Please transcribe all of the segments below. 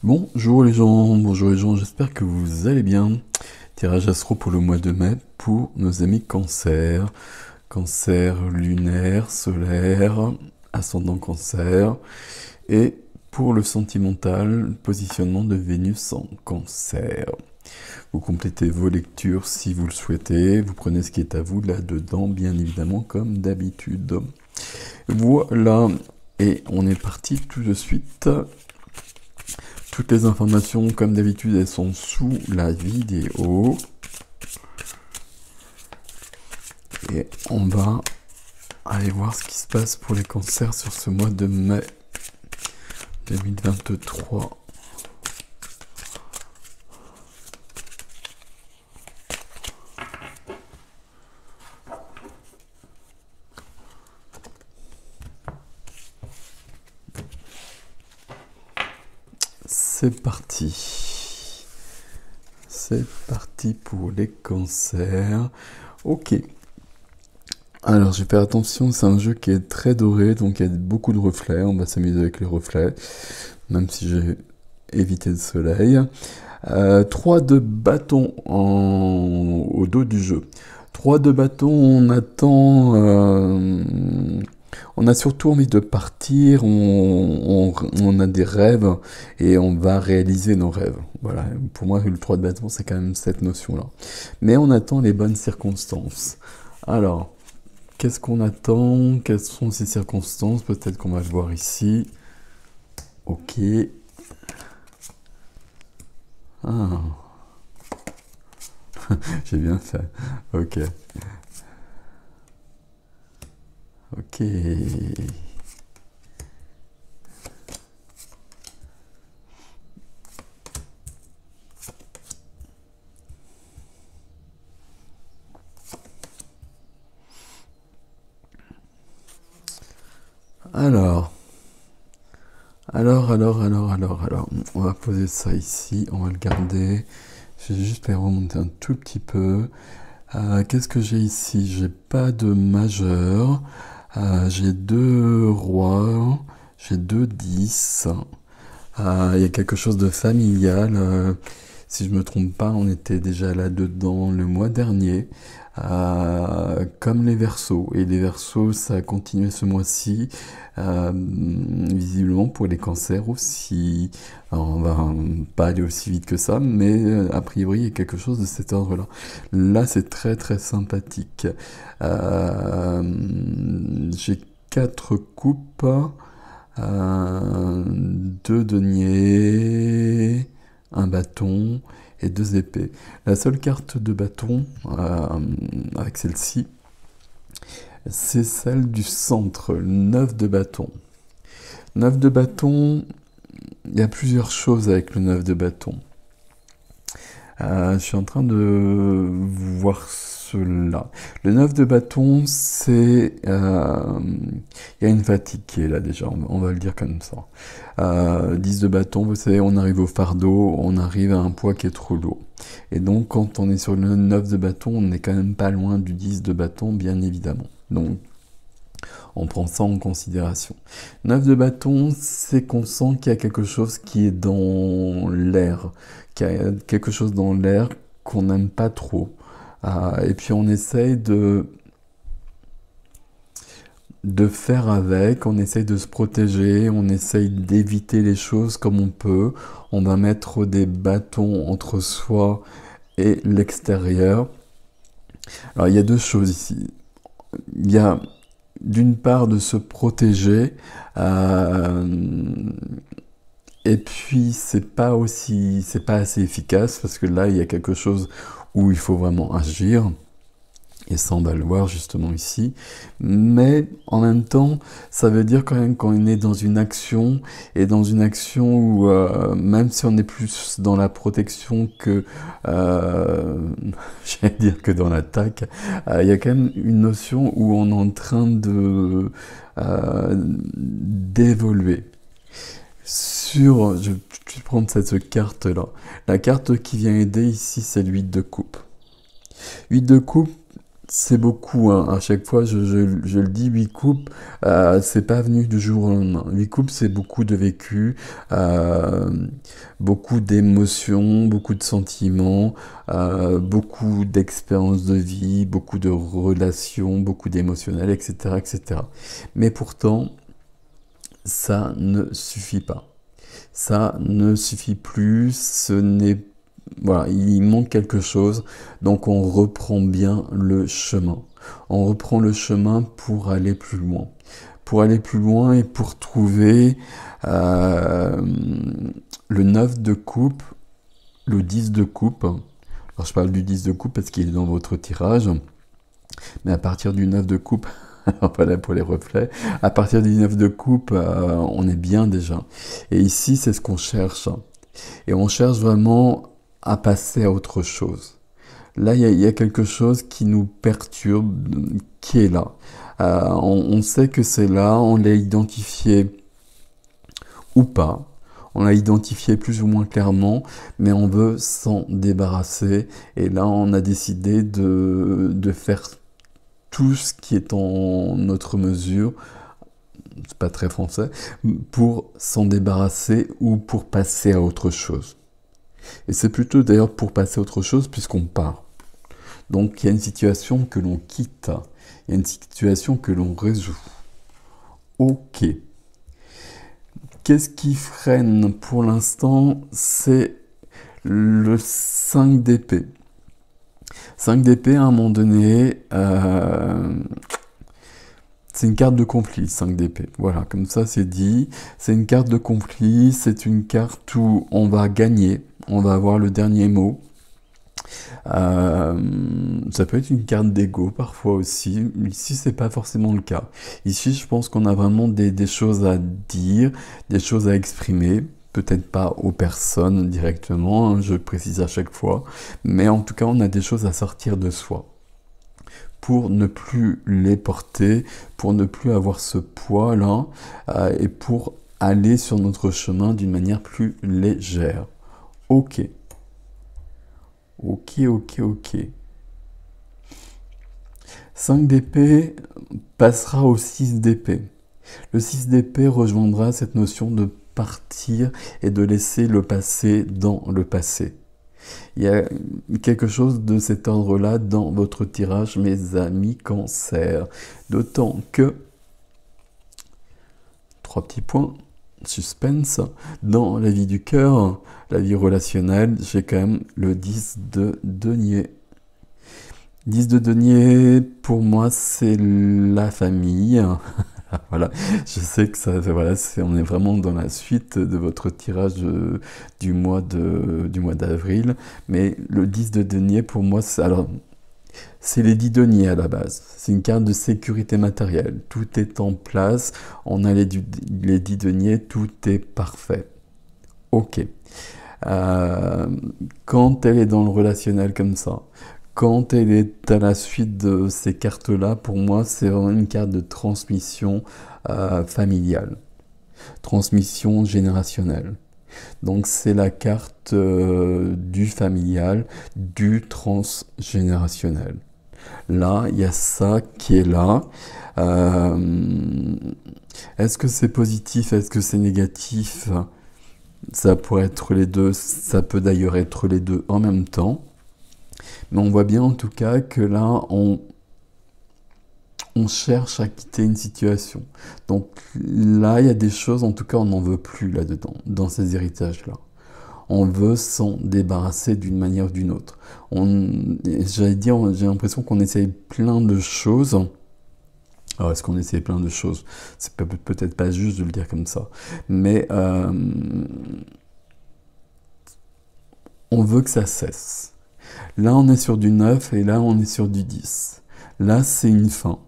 Bonjour les gens, j'espère que vous allez bien. Tirage astro pour le mois de mai pour nos amis cancer. Cancer lunaire, solaire, ascendant cancer. Et pour le sentimental, positionnement de Vénus en cancer. Vous complétez vos lectures si vous le souhaitez. Vous prenez ce qui est à vous là-dedans, bien évidemment, comme d'habitude. Voilà, et on est parti tout de suite. Toutes les informations, comme d'habitude, elles sont sous la vidéo. Et on va aller voir ce qui se passe pour les cancers sur ce mois de mai 2023. C'est parti. C'est parti pour les cancers. Ok. Alors, je vais faire attention, c'est un jeu qui est très doré, donc il y a beaucoup de reflets. On va s'amuser avec les reflets, même si j'ai évité le soleil. 3 de bâton au dos du jeu. 3 de bâton, on attend... on a surtout envie de partir, on a des rêves et on va réaliser nos rêves. Voilà, pour moi, le 3 de bâton, c'est quand même cette notion-là. Mais on attend les bonnes circonstances. Alors, qu'est-ce qu'on attend? Quelles sont ces circonstances? Peut-être qu'on va le voir ici. Ok. Ah. J'ai bien fait. Ok. Ok. Alors. On va poser ça ici. On va le garder. Je vais juste les remonter un tout petit peu. Qu'est-ce que j'ai ici? J'ai pas de majeur. J'ai 2 rois. J'ai 2 10. Il y a quelque chose de familial. Si je me trompe pas, on était déjà là-dedans le mois dernier. Comme les Verseaux. Et les Verseaux, ça a continué ce mois-ci. Visiblement pour les cancers aussi. Alors, on va pas aller aussi vite que ça, mais a priori, il y a quelque chose de cet ordre-là. Là, c'est très très sympathique. J'ai 4 coupes. 2 deniers, un bâton et 2 épées. La seule carte de bâton avec celle-ci, c'est celle du centre, le 9 de bâton. 9 de bâton, il y a plusieurs choses avec le 9 de bâton. Je suis en train de voir cela. Le 9 de bâton, c'est... Il y a une fatigue qui est là déjà, on va le dire comme ça. 10 de bâton, vous savez, on arrive au fardeau, on arrive à un poids qui est trop lourd. Et donc, quand on est sur le 9 de bâton, on n'est quand même pas loin du 10 de bâton, bien évidemment. Donc, on prend ça en considération. 9 de bâton, c'est qu'on sent qu'il y a quelque chose qui est dans l'air, qu'il y a quelque chose dans l'air qu'on n'aime pas trop. Et puis on essaye de faire avec, on essaye de se protéger, on essaye d'éviter les choses comme on peut. On va mettre des bâtons entre soi et l'extérieur. Alors il y a 2 choses ici. Il y a d'une part de se protéger, et puis c'est pas assez efficace parce que là il y a quelque chose où il faut vraiment agir. Et ça, on va le voir justement ici. Mais en même temps, ça veut dire quand même qu'on est dans une action, et dans une action où, même si on est plus dans la protection que, j'allais dire que dans l'attaque, il y a quand même une notion où on est en train d'évoluer. Je vais prendre cette carte-là. La carte qui vient aider ici, c'est le 8 de coupe. 8 de coupe, c'est beaucoup, hein. À chaque fois, je le dis, 8 coupes, c'est pas venu du jour au lendemain. 8 coupes, c'est beaucoup de vécu, euh, beaucoup d'émotions, beaucoup de sentiments, beaucoup d'expériences de vie, beaucoup de relations, beaucoup d'émotionnel, etc., etc. Mais pourtant, ça ne suffit pas. Ça ne suffit plus, ce n'est voilà, il manque quelque chose, donc on reprend bien le chemin. On reprend le chemin pour aller plus loin. Pour aller plus loin et pour trouver euh, le 9 de coupe, le 10 de coupe. Alors je parle du 10 de coupe parce qu'il est dans votre tirage, mais à partir du 9 de coupe, alors pas là pour les reflets, à partir du 9 de coupe, on est bien déjà. Et ici, c'est ce qu'on cherche. Et on cherche vraiment à passer à autre chose. Là, il y a quelque chose qui nous perturbe, qui est là. On sait que c'est là, on l'a identifié ou pas. On l'a identifié plus ou moins clairement, mais on veut s'en débarrasser. Et là, on a décidé de faire tout ce qui est en notre mesure, c'est pas très français, pour s'en débarrasser ou pour passer à autre chose. Et c'est plutôt d'ailleurs pour passer à autre chose puisqu'on part. Donc il y a une situation que l'on quitte, il y a une situation que l'on résout. Ok. Qu'est-ce qui freine pour l'instant? C'est le 5 d'épée. 5 d'épée, à un moment donné, c'est une carte de conflit, 5 d'épée. Voilà, comme ça c'est dit. C'est une carte de conflit, c'est une carte où on va gagner, on va avoir le dernier mot. Ça peut être une carte d'ego parfois aussi. Ici, c'est pas forcément le cas. Ici, je pense qu'on a vraiment des choses à dire, des choses à exprimer. Peut-être pas aux personnes directement, hein, je le précise à chaque fois. Mais en tout cas, on a des choses à sortir de soi. Pour ne plus les porter, pour ne plus avoir ce poids-là, et pour aller sur notre chemin d'une manière plus légère. Ok. Ok, ok, ok. 5 d'épée passera au 6 d'épée. Le 6 d'épée rejoindra cette notion de partir et de laisser le passé dans le passé. Il y a quelque chose de cet ordre-là dans votre tirage, mes amis Cancer. D'autant que, 3 petits points, suspense, dans la vie du cœur, la vie relationnelle, j'ai quand même le 10 de denier. 10 de denier, pour moi, c'est la famille. Voilà, je sais que ça, voilà, on est vraiment dans la suite de votre tirage du mois d'avril, mais le 10 de denier, pour moi, c'est les 10 deniers à la base. C'est une carte de sécurité matérielle. Tout est en place, on a les 10 deniers, tout est parfait. Ok. Quand elle est dans le relationnel comme ça, quand elle est à la suite de ces cartes-là, pour moi, c'est vraiment une carte de transmission familiale, transmission générationnelle. Donc c'est la carte du familial, du transgénérationnel. Là, il y a ça qui est là. Est-ce que c'est positif? Est-ce que c'est négatif? Ça pourrait être les deux, ça peut d'ailleurs être les deux en même temps. Mais on voit bien en tout cas que là, on cherche à quitter une situation. Donc là, il y a des choses, en tout cas, on n'en veut plus là-dedans, dans ces héritages-là. On veut s'en débarrasser d'une manière ou d'une autre. J'allais dire, j'ai l'impression qu'on essaye plein de choses. Alors, est-ce qu'on essaye plein de choses? C'est peut-être pas juste de le dire comme ça. Mais on veut que ça cesse. Là, on est sur du 9 et là, on est sur du 10. Là, c'est une fin.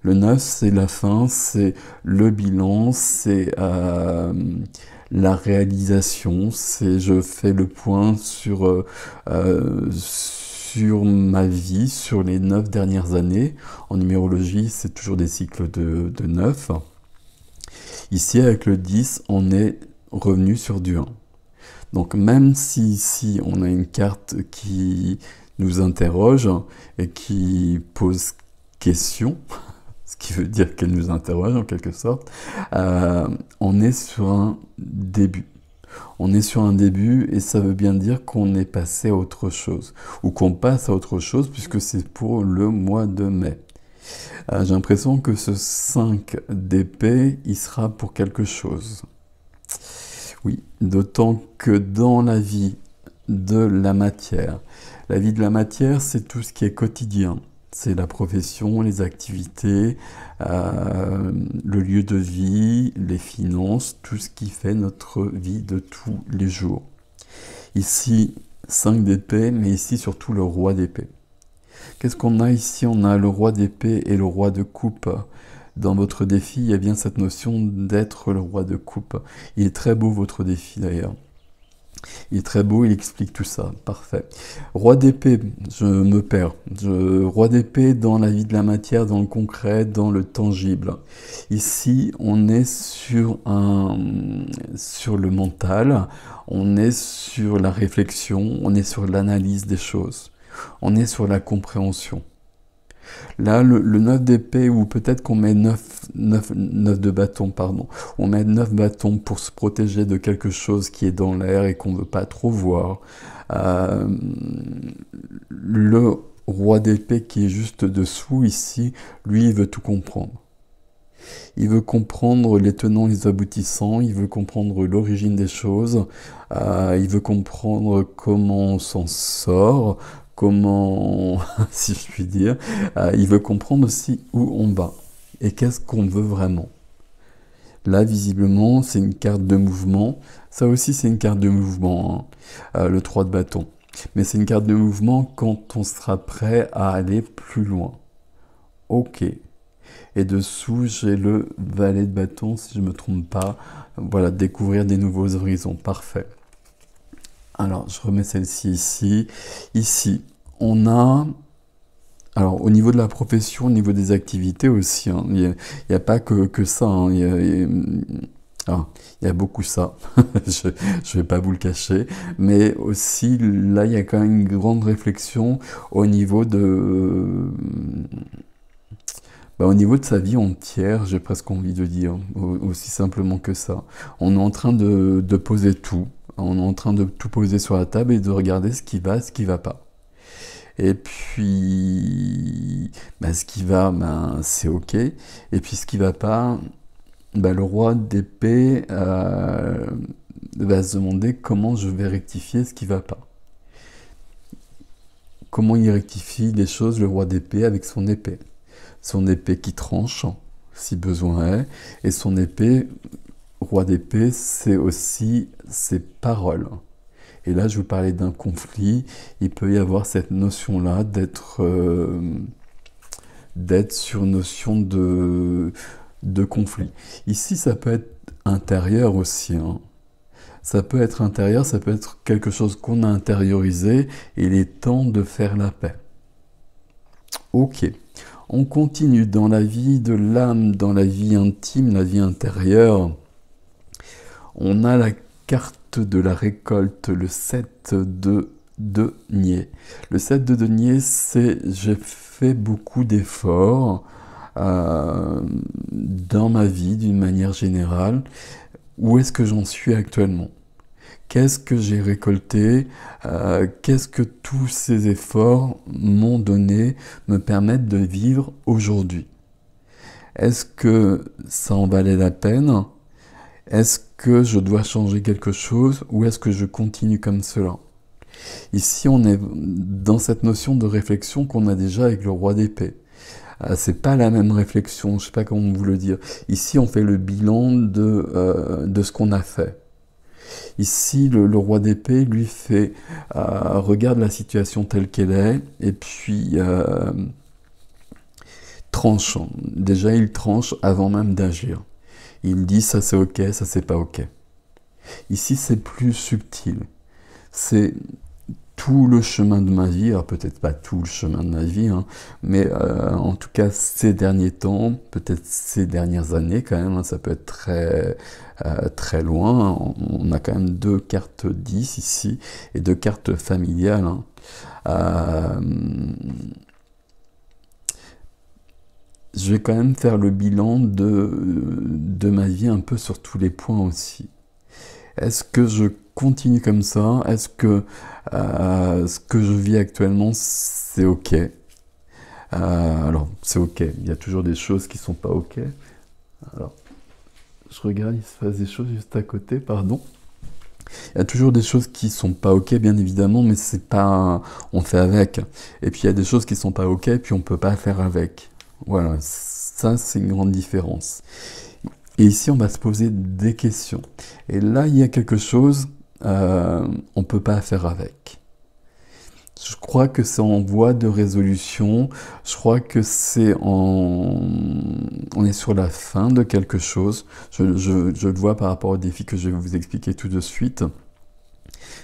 Le 9, c'est la fin, c'est le bilan, c'est la réalisation, c'est je fais le point sur ma vie, sur les 9 dernières années. En numérologie, c'est toujours des cycles de 9. Ici, avec le 10, on est revenu sur du 1. Donc même si ici on a une carte qui nous interroge et qui pose question, ce qui veut dire qu'elle nous interroge en quelque sorte, on est sur un début. On est sur un début et ça veut bien dire qu'on est passé à autre chose, ou qu'on passe à autre chose puisque c'est pour le mois de mai. J'ai l'impression que ce 5 d'épée, il sera pour quelque chose. Oui, d'autant que dans la vie de la matière c'est tout ce qui est quotidien. C'est la profession, les activités, le lieu de vie, les finances, tout ce qui fait notre vie de tous les jours. Ici, 5 d'épée, mais ici surtout le roi d'épée. Qu'est-ce qu'on a ici? On a le roi d'épée et le roi de coupe. Dans votre défi, il y a bien cette notion d'être le roi de coupe. Il est très beau votre défi d'ailleurs. Il est très beau, il explique tout ça. Parfait. Roi d'épée, je me perds. Roi d'épée dans la vie de la matière, dans le concret, dans le tangible. Ici, on est sur le mental, on est sur la réflexion, on est sur l'analyse des choses. On est sur la compréhension. Là, le 9 d'épée, ou peut-être qu'on met 9 de bâton, pardon. On met 9 bâtons pour se protéger de quelque chose qui est dans l'air et qu'on ne veut pas trop voir. Le roi d'épée qui est juste dessous, ici, lui, il veut tout comprendre. Il veut comprendre les tenants, les aboutissants, il veut comprendre l'origine des choses, il veut comprendre comment on s'en sort, comment, si je puis dire, il veut comprendre aussi où on va et qu'est-ce qu'on veut vraiment. Là, visiblement, c'est une carte de mouvement. Ça aussi, c'est une carte de mouvement, hein, le 3 de bâton. Mais c'est une carte de mouvement quand on sera prêt à aller plus loin. Ok. Et dessous, j'ai le valet de bâton, si je ne me trompe pas. Voilà, découvrir des nouveaux horizons. Parfait. Alors, je remets celle-ci ici. Ici, on a... Alors, au niveau de la profession, au niveau des activités aussi, hein, il n'y a pas que ça. Hein, il y a beaucoup ça. Je ne vais pas vous le cacher. Mais aussi, là, il y a quand même une grande réflexion au niveau de... au niveau de sa vie entière, j'ai presque envie de dire, aussi simplement que ça. On est en train de poser tout. On est en train de tout poser sur la table et de regarder ce qui va, ce qui va pas. Et puis, ce qui va, c'est ok. Et puis ce qui va pas, le roi d'épée va se demander comment je vais rectifier ce qui va pas. Comment il rectifie les choses, le roi d'épée, avec son épée. Son épée qui tranche, si besoin est, et son épée, roi d'épée, c'est aussi ses paroles. Et là, je vous parlais d'un conflit, il peut y avoir cette notion-là d'être sur une notion de conflit. Ici, ça peut être intérieur aussi, hein. Ça peut être intérieur, ça peut être quelque chose qu'on a intériorisé, et il est temps de faire la paix. Ok. On continue dans la vie de l'âme, dans la vie intime, la vie intérieure. On a la carte de la récolte, le 7 de denier. Le 7 de denier, c'est j'ai fait beaucoup d'efforts dans ma vie d'une manière générale. Où est-ce que j'en suis actuellement? Qu'est-ce que j'ai récolté? Qu'est-ce que tous ces efforts m'ont donné, me permettent de vivre aujourd'hui? Est-ce que ça en valait la peine? Est-ce que je dois changer quelque chose ou est-ce que je continue comme cela? Ici, on est dans cette notion de réflexion qu'on a déjà avec le roi d'épée. C'est pas la même réflexion, je sais pas comment vous le dire. Ici, on fait le bilan de ce qu'on a fait. Ici, le roi d'épée, lui, regarde la situation telle qu'elle est, et puis tranche. Déjà, il tranche avant même d'agir. Il dit ça c'est ok, ça c'est pas ok. Ici, c'est plus subtil. C'est tout le chemin de ma vie, alors peut-être pas tout le chemin de ma vie, hein, mais en tout cas ces derniers temps, peut-être ces dernières années quand même, hein, ça peut être très loin. On a quand même 2 cartes 10 ici et 2 cartes familiales. Hein. Euh, je vais quand même faire le bilan de ma vie un peu sur tous les points aussi. Est-ce que je continue comme ça? Est-ce que ce que je vis actuellement, c'est OK? Alors, c'est OK. Il y a toujours des choses qui sont pas OK. Alors, je regarde, il se passe des choses juste à côté, pardon. Il y a toujours des choses qui sont pas OK, bien évidemment, mais c'est pas... On fait avec. Et puis, il y a des choses qui sont pas OK, et puis on peut pas faire avec. Voilà, ça, c'est une grande différence. Et ici, on va se poser des questions. Et là, il y a quelque chose, on peut pas faire avec. Je crois que c'est en voie de résolution. Je crois que on est sur la fin de quelque chose. Je le vois par rapport au défi que je vais vous expliquer tout de suite.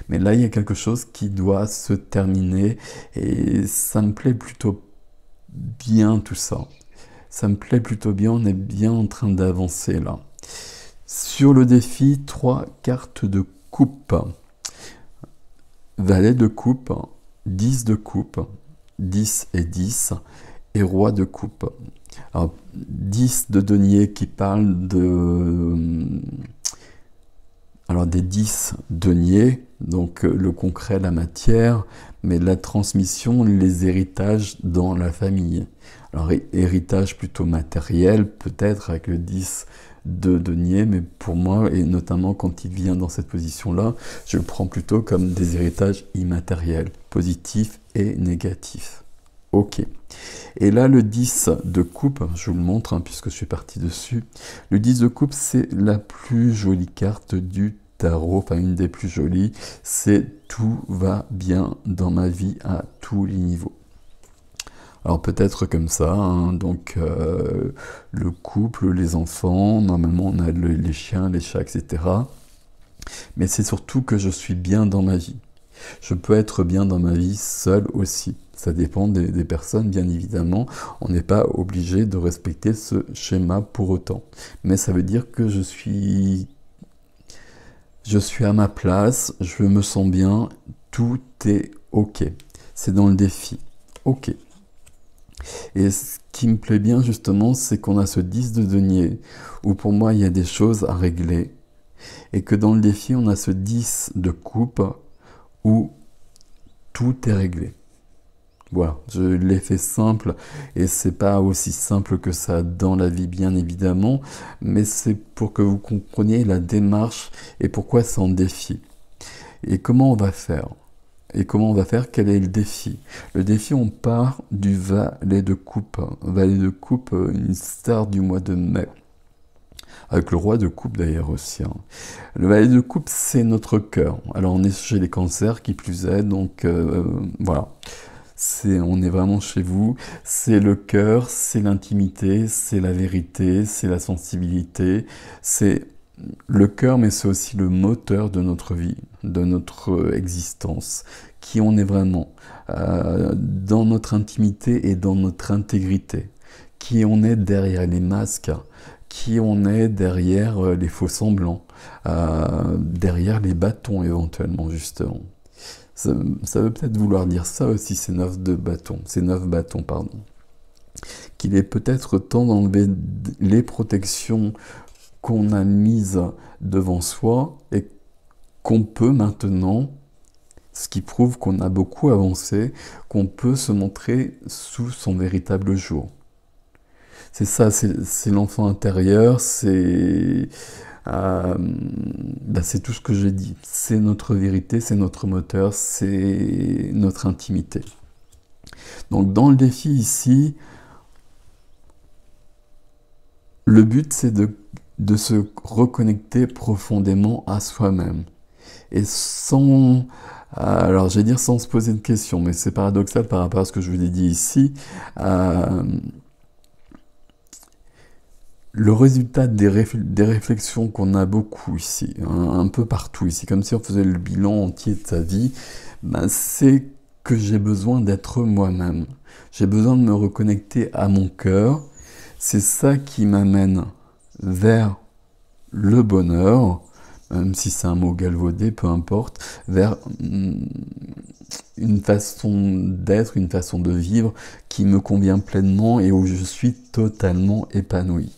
Mais là, il y a quelque chose qui doit se terminer et ça me plaît plutôt bien tout ça. Ça me plaît plutôt bien, on est bien en train d'avancer là. Sur le défi, 3 cartes de coupe. Valet de coupe, 10 de coupe, 10 et 10, et roi de coupe. Alors, 10 de denier qui parle des 10 deniers, donc le concret, la matière, mais la transmission, les héritages dans la famille. Alors, héritage plutôt matériel, peut-être avec le 10 de denier, mais pour moi, et notamment quand il vient dans cette position-là, je le prends plutôt comme des héritages immatériels, positifs et négatifs. Ok. Et là, le 10 de coupe, je vous le montre, hein, puisque je suis parti dessus. Le 10 de coupe, c'est la plus jolie carte du tarot, enfin une des plus jolies. C'est tout va bien dans ma vie à tous les niveaux. Alors peut-être comme ça, hein, donc le couple, les enfants, normalement on a les chiens, les chats, etc. Mais c'est surtout que je suis bien dans ma vie. Je peux être bien dans ma vie seul aussi. Ça dépend des personnes, bien évidemment. On n'est pas obligé de respecter ce schéma pour autant. Mais ça veut dire que je suis à ma place, je me sens bien, tout est OK. C'est dans le défi. OK. Et ce qui me plaît bien justement, c'est qu'on a ce 10 de denier, où pour moi il y a des choses à régler, et que dans le défi on a ce 10 de coupe, où tout est réglé. Voilà, je l'ai fait simple, et c'est pas aussi simple que ça dans la vie bien évidemment, mais c'est pour que vous compreniez la démarche, et pourquoi c'est en défi. Et comment on va faire ? Quel est le défi? Le défi, on part du valet de coupe. Valet de coupe, une star du mois de mai. Avec le roi de coupe d'ailleurs aussi. Hein. Le valet de coupe, c'est notre cœur. Alors on est chez les cancers, qui plus est, donc voilà. On est vraiment chez vous. C'est le cœur, c'est l'intimité, c'est la vérité, c'est la sensibilité, c'est le cœur, mais c'est aussi le moteur de notre vie, de notre existence, qui on est vraiment, dans notre intimité et dans notre intégrité, qui on est derrière les masques, qui on est derrière les faux semblants, derrière les bâtons éventuellement justement. Ça veut peut-être vouloir dire ça aussi, ces 9 bâtons, pardon. Qu'il est peut-être temps d'enlever les protections qu'on a mise devant soi et qu'on peut maintenant, ce qui prouve qu'on a beaucoup avancé, qu'on peut se montrer sous son véritable jour. C'est ça, c'est l'enfant intérieur, c'est tout ce que j'ai dit. C'est notre vérité, c'est notre moteur, c'est notre intimité. Donc dans le défi ici, le but c'est de se reconnecter profondément à soi-même. Et alors je vais dire sans se poser de questions, mais c'est paradoxal par rapport à ce que je vous ai dit ici. Le résultat des réflexions qu'on a beaucoup ici, hein, un peu partout ici, comme si on faisait le bilan entier de sa vie, ben, c'est que j'ai besoin d'être moi-même. J'ai besoin de me reconnecter à mon cœur. C'est ça qui m'amène vers le bonheur, même si c'est un mot galvaudé, peu importe, vers une façon d'être, une façon de vivre qui me convient pleinement et où je suis totalement épanoui.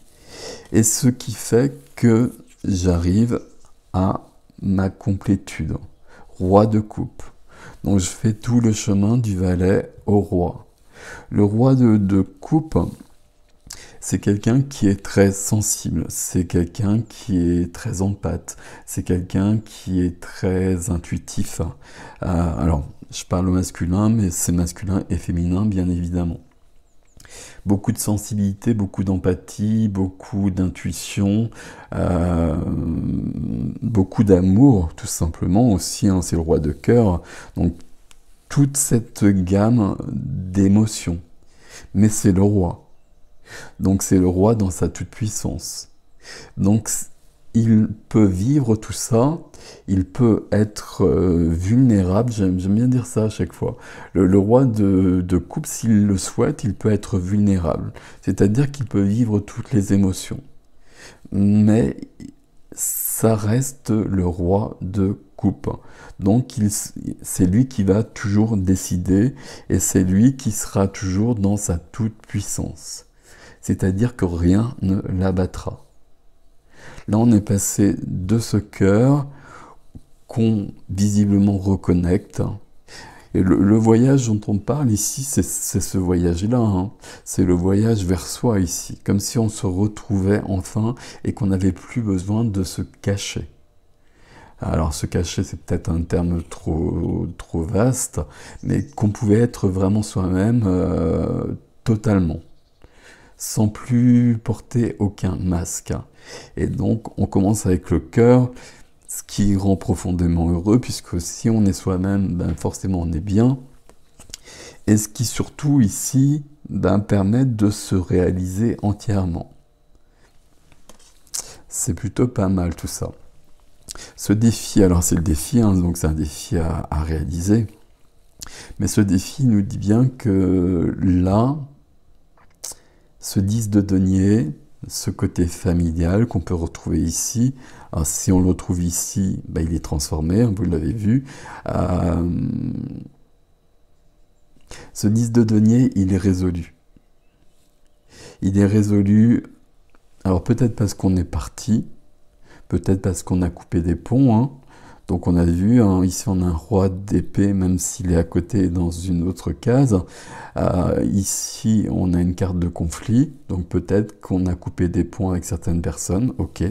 Et ce qui fait que j'arrive à ma complétude. Roi de coupe. Donc je fais tout le chemin du valet au roi. Le roi de coupe, c'est quelqu'un qui est très sensible, c'est quelqu'un qui est très empathe, c'est quelqu'un qui est très intuitif. Alors, je parle au masculin, mais c'est masculin et féminin, bien évidemment. Beaucoup de sensibilité, beaucoup d'empathie, beaucoup d'intuition, beaucoup d'amour, tout simplement aussi, hein, c'est le roi de cœur. Donc, toute cette gamme d'émotions. Mais c'est le roi. Donc c'est le roi dans sa toute-puissance. Donc il peut vivre tout ça, il peut être vulnérable, j'aime bien dire ça à chaque fois. Le roi de coupe, s'il le souhaite, il peut être vulnérable. C'est-à-dire qu'il peut vivre toutes les émotions. Mais ça reste le roi de coupe. Donc c'est lui qui va toujours décider et c'est lui qui sera toujours dans sa toute-puissance. C'est-à-dire que rien ne l'abattra. Là, on est passé de ce cœur qu'on visiblement reconnecte. Et le voyage dont on parle ici, c'est ce voyage-là. Hein. C'est le voyage vers soi ici. Comme si on se retrouvait enfin et qu'on n'avait plus besoin de se cacher. Alors se cacher, c'est peut-être un terme trop vaste, mais qu'on pouvait être vraiment soi-même totalement, sans plus porter aucun masque. Et donc on commence avec le cœur, ce qui rend profondément heureux, puisque si on est soi-même, ben forcément on est bien. Et ce qui surtout ici permet de se réaliser entièrement. C'est plutôt pas mal tout ça. Ce défi, alors c'est le défi, hein, donc c'est un défi à réaliser, mais ce défi nous dit bien que là, ce 10 de denier, ce côté familial qu'on peut retrouver ici, alors si on le retrouve ici, ben il est transformé, vous l'avez vu. Ce 10 de denier, il est résolu. Il est résolu, alors peut-être parce qu'on est parti, peut-être parce qu'on a coupé des ponts, hein. Donc on a vu, hein, ici on a un roi d'épée, même s'il est à côté dans une autre case. Ici on a une carte de conflit, donc peut-être qu'on a coupé des ponts avec certaines personnes, ok.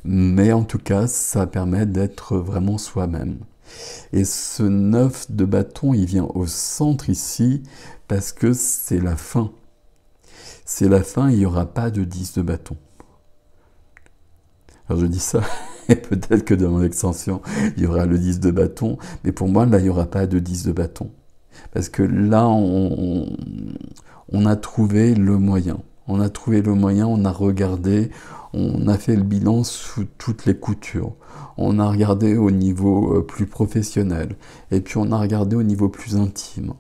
Mais en tout cas, ça permet d'être vraiment soi-même. Et ce 9 de bâton, il vient au centre ici, parce que c'est la fin. C'est la fin, il n'y aura pas de 10 de bâton. Alors je dis ça, et peut-être que dans mon extension, il y aura le 10 de bâton, mais pour moi, là, il n'y aura pas de 10 de bâton. Parce que là, on a trouvé le moyen. On a trouvé le moyen, on a regardé, on a fait le bilan sous toutes les coutures. On a regardé au niveau plus professionnel, et puis on a regardé au niveau plus intime.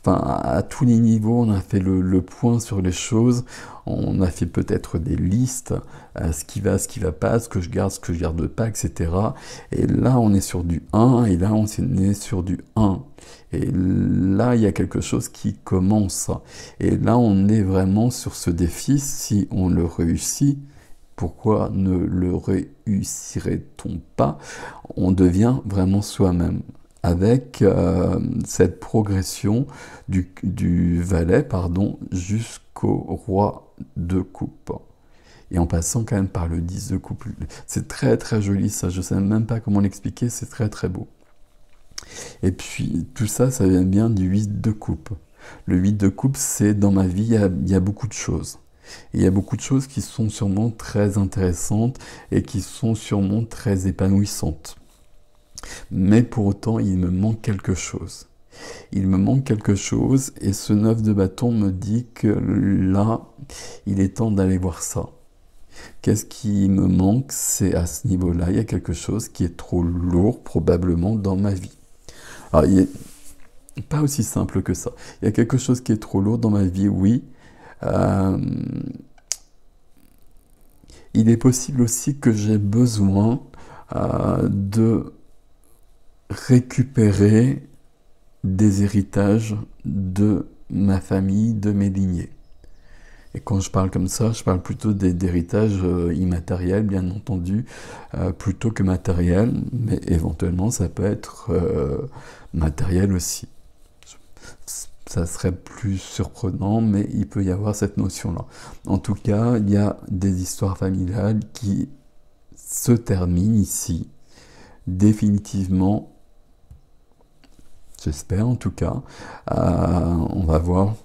Enfin, à tous les niveaux, on a fait le point sur les choses, on a fait peut-être des listes, ce qui va pas, ce que je garde pas, etc. Et là, on est sur du 1, et là, on est sur du 1. Et là, il y a quelque chose qui commence. Et là, on est vraiment sur ce défi, si on le réussit. Pourquoi ne le réussirait-on pas? On devient vraiment soi-même, avec cette progression du valet jusqu'au roi de coupe. Et en passant quand même par le 10 de coupe. C'est très très joli ça, je ne sais même pas comment l'expliquer, c'est très très beau. Et puis tout ça, ça vient bien du 8 de coupe. Le 8 de coupe, c'est dans ma vie, il y a beaucoup de choses. Et il y a beaucoup de choses qui sont sûrement très intéressantes et qui sont sûrement très épanouissantes. Mais pour autant, il me manque quelque chose. Il me manque quelque chose et ce 9 de bâton me dit que là, il est temps d'aller voir ça. Qu'est-ce qui me manque? C'est à ce niveau-là, il y a quelque chose qui est trop lourd probablement dans ma vie. Alors, il n'est pas aussi simple que ça. Il y a quelque chose qui est trop lourd dans ma vie, oui. Euh, il est possible aussi que j'ai besoin de récupérer des héritages de ma famille, de mes lignées. Et quand je parle comme ça, je parle plutôt d'héritage immatériel, bien entendu, plutôt que matériel, mais éventuellement ça peut être matériel aussi. Ça serait plus surprenant, mais il peut y avoir cette notion-là. En tout cas, il y a des histoires familiales qui se terminent ici, définitivement. J'espère en tout cas. On va voir.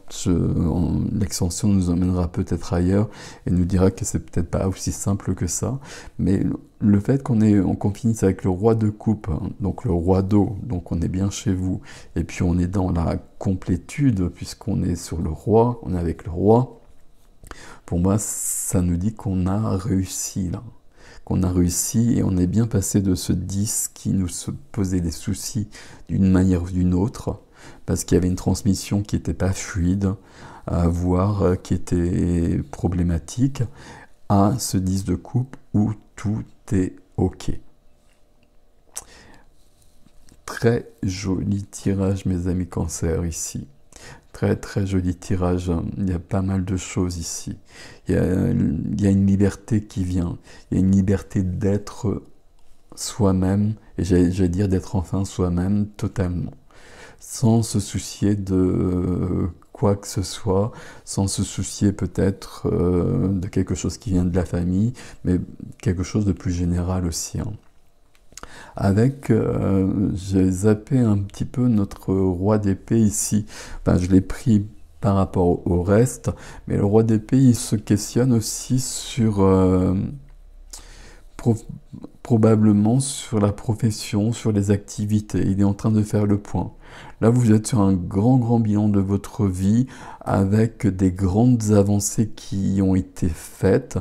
L'extension nous emmènera peut-être ailleurs et nous dira que c'est peut-être pas aussi simple que ça. Mais le fait qu'on finisse avec le roi de coupe, hein, donc le roi d'eau, donc on est bien chez vous, et puis on est dans la complétude puisqu'on est sur le roi, on est avec le roi. Pour moi, ça nous dit qu'on a réussi là. Qu'on a réussi et on est bien passé de ce 10 qui nous posait des soucis d'une manière ou d'une autre, parce qu'il y avait une transmission qui n'était pas fluide, voire qui était problématique, à ce 10 de coupe où tout est OK. Très joli tirage, mes amis Cancer, ici. Très très joli tirage, il y a pas mal de choses ici. Il y a une liberté qui vient, il y a une liberté d'être soi-même, et j'allais dire d'être enfin soi-même totalement, sans se soucier de quoi que ce soit, sans se soucier peut-être de quelque chose qui vient de la famille, mais quelque chose de plus général aussi. Hein. Avec, j'ai zappé un petit peu notre roi d'épée ici. Enfin, je l'ai pris par rapport au reste, mais le roi d'épée, il se questionne aussi sur, probablement sur la profession, sur les activités. Il est en train de faire le point. Là, vous êtes sur un grand bilan de votre vie avec des grandes avancées qui ont été faites.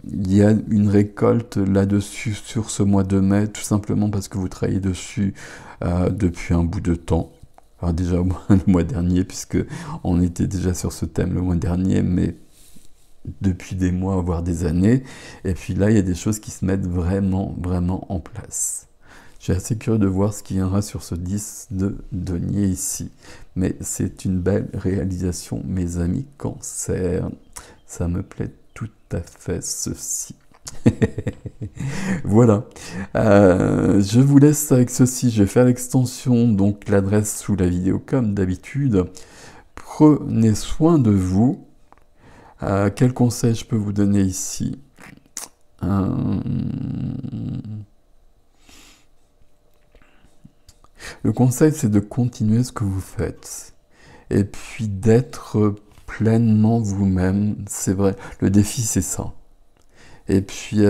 Il y a une récolte là-dessus sur ce mois de mai, tout simplement parce que vous travaillez dessus depuis un bout de temps. Alors déjà le mois dernier, puisque on était déjà sur ce thème le mois dernier, mais depuis des mois, voire des années. Et puis là, il y a des choses qui se mettent vraiment en place. Je suis assez curieux de voir ce qui viendra sur ce 10 de denier ici. Mais c'est une belle réalisation, mes amis Cancer. Ça me plaît tout à fait, ceci. Voilà. Je vous laisse avec ceci. Je vais faire l'extension, donc l'adresse sous la vidéo comme d'habitude. Prenez soin de vous. Quel conseil je peux vous donner ici? Le conseil, c'est de continuer ce que vous faites. Et puis d'être pleinement vous-même. C'est vrai, le défi, c'est ça. Et puis,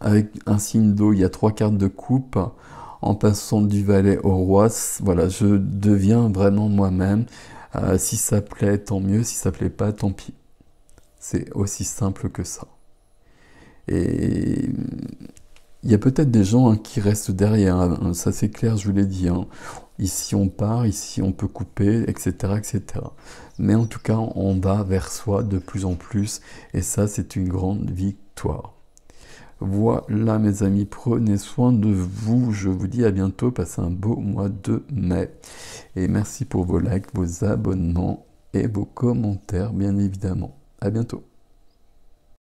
avec un signe d'eau, il y a 3 cartes de coupe. En passant du valet au roi, voilà, je deviens vraiment moi-même. Si ça plaît, tant mieux. Si ça plaît pas, tant pis. C'est aussi simple que ça. Et il y a peut-être des gens qui restent derrière, hein, ça c'est clair, je vous l'ai dit. Hein. Ici on part, ici on peut couper, etc., etc. Mais en tout cas, on va vers soi de plus en plus, et ça c'est une grande victoire. Voilà mes amis, prenez soin de vous, je vous dis à bientôt, passez un beau mois de mai. Et merci pour vos likes, vos abonnements et vos commentaires, bien évidemment. À bientôt.